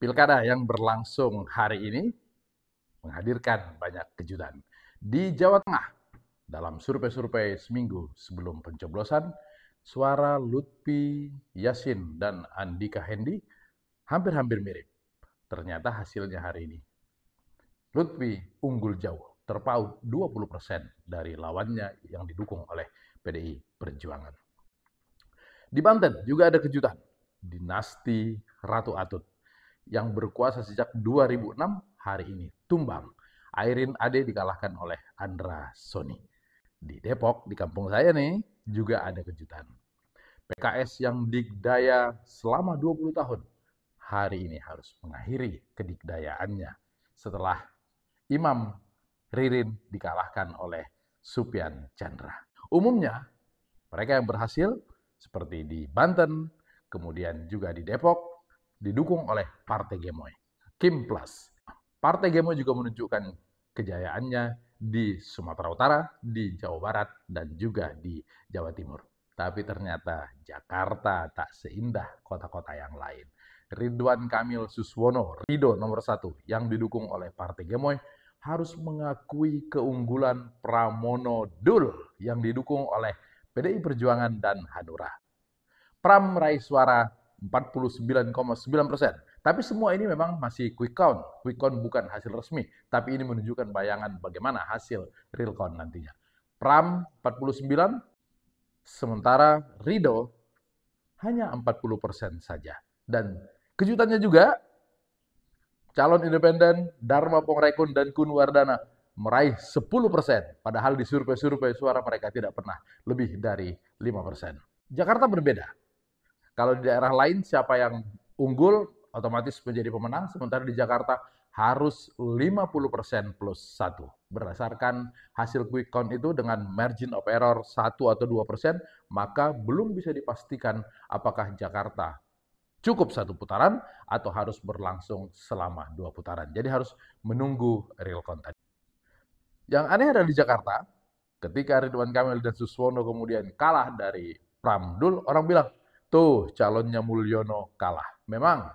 Pilkada yang berlangsung hari ini menghadirkan banyak kejutan. Di Jawa Tengah, dalam survei-survei seminggu sebelum pencoblosan, suara Lutfi Yasin dan Andika Hendi hampir-hampir mirip. Ternyata hasilnya hari ini, Lutfi unggul jauh, terpaut 20% dari lawannya yang didukung oleh PDI Perjuangan. Di Banten juga ada kejutan. Dinasti Ratu Atut yang berkuasa sejak 2006 hari ini tumbang. Airin Ade dikalahkan oleh Andra Soni. Di Depok, di kampung saya nih, juga ada kejutan. PKS yang dikdaya selama 20 tahun, hari ini harus mengakhiri kedikdayaannya setelah Imam Ririn dikalahkan oleh Supyan Chandra. Umumnya, mereka yang berhasil seperti di Banten, kemudian juga di Depok, didukung oleh Partai Gemoy, Kim Plus. Partai Gemoy juga menunjukkan kejayaannya di Sumatera Utara, di Jawa Barat, dan juga di Jawa Timur. Tapi ternyata Jakarta tak seindah kota-kota yang lain. Ridwan Kamil Suswono, Rido nomor 1, yang didukung oleh Partai Gemoy, harus mengakui keunggulan Pramono Dul yang didukung oleh PDI Perjuangan dan Hanura. Pram meraih suara 49,9%. Tapi semua ini memang masih quick count. Quick count bukan hasil resmi, tapi ini menunjukkan bayangan bagaimana hasil real count nantinya. Pram 49, sementara Rido hanya 40% saja. Dan kejutannya juga, calon independen Dharma Pongrekun dan Kun Wardana meraih 10%, padahal di survei-survei suara mereka tidak pernah lebih dari 5%. Jakarta berbeda. Kalau di daerah lain siapa yang unggul otomatis menjadi pemenang, sementara di Jakarta harus 50% plus 1. Berdasarkan hasil quick count itu dengan margin of error 1 atau 2%, maka belum bisa dipastikan apakah Jakarta cukup 1 putaran atau harus berlangsung selama 2 putaran. Jadi harus menunggu real count tadi. Yang aneh adalah di Jakarta, ketika Ridwan Kamil dan Suswono kemudian kalah dari Pramdul, orang bilang, tuh calonnya Mulyono kalah. Memang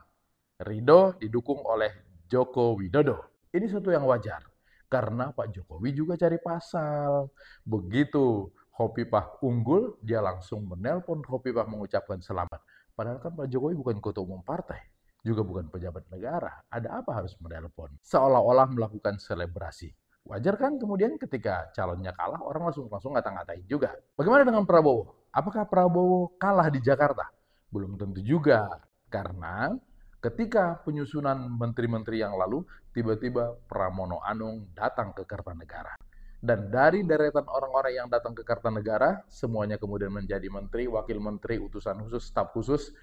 Rido didukung oleh Joko Widodo. Ini sesuatu yang wajar. Karena Pak Jokowi juga cari pasal. Begitu Khofifah unggul, dia langsung menelpon Khofifah mengucapkan selamat. Padahal kan Pak Jokowi bukan ketua umum partai. Juga bukan pejabat negara. Ada apa harus menelpon? Seolah-olah melakukan selebrasi. Wajar kan kemudian ketika calonnya kalah, orang langsung ngata-ngatain juga. Bagaimana dengan Prabowo? Apakah Prabowo kalah di Jakarta? Belum tentu juga, karena ketika penyusunan menteri-menteri yang lalu, tiba-tiba Pramono Anung datang ke Kertanegara. Dan dari deretan orang-orang yang datang ke Kertanegara, semuanya kemudian menjadi menteri, wakil menteri, utusan khusus, staf khusus.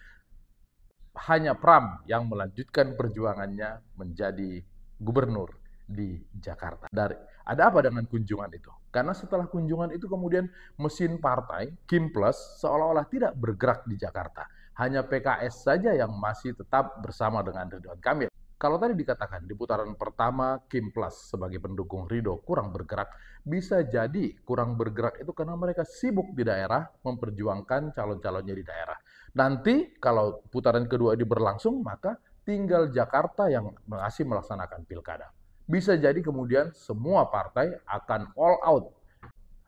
Hanya Pram yang melanjutkan perjuangannya menjadi gubernur di Jakarta. Ada apa dengan kunjungan itu? Karena setelah kunjungan itu kemudian mesin partai, Kim Plus, seolah-olah tidak bergerak di Jakarta. Hanya PKS saja yang masih tetap bersama dengan Ridwan Kamil. Kalau tadi dikatakan di putaran pertama Kim Plus sebagai pendukung Rido kurang bergerak, bisa jadi kurang bergerak itu karena mereka sibuk di daerah memperjuangkan calon-calonnya di daerah. Nanti kalau putaran kedua ini berlangsung, maka tinggal Jakarta yang masih melaksanakan pilkada. Bisa jadi kemudian semua partai akan all out.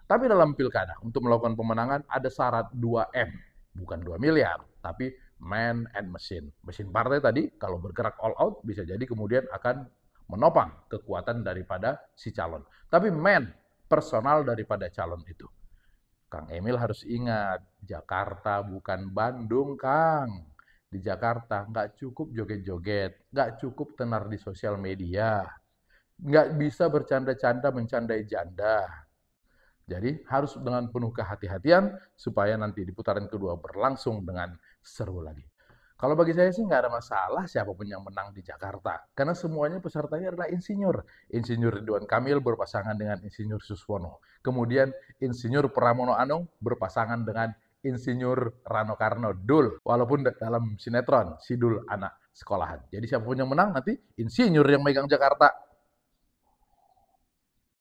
Tapi dalam pilkada, untuk melakukan pemenangan ada syarat 2M, bukan 2 miliar, tapi man and machine. Mesin partai tadi kalau bergerak all out bisa jadi kemudian akan menopang kekuatan daripada si calon. Tapi man, personal daripada calon itu. Kang Emil harus ingat, Jakarta bukan Bandung, Kang. Di Jakarta nggak cukup joget-joget, nggak cukup tenar di sosial media. Nggak bisa bercanda-canda mencandai janda. Jadi harus dengan penuh kehati-hatian supaya nanti di putaran kedua berlangsung dengan seru lagi. Kalau bagi saya sih nggak ada masalah siapapun yang menang di Jakarta. Karena semuanya pesertanya adalah insinyur. Insinyur Ridwan Kamil berpasangan dengan Insinyur Suswono. Kemudian Insinyur Pramono Anung berpasangan dengan Insinyur Rano Karno Dul. Walaupun dalam sinetron, si Dul anak sekolahan. Jadi siapapun yang menang nanti insinyur yang megang Jakarta.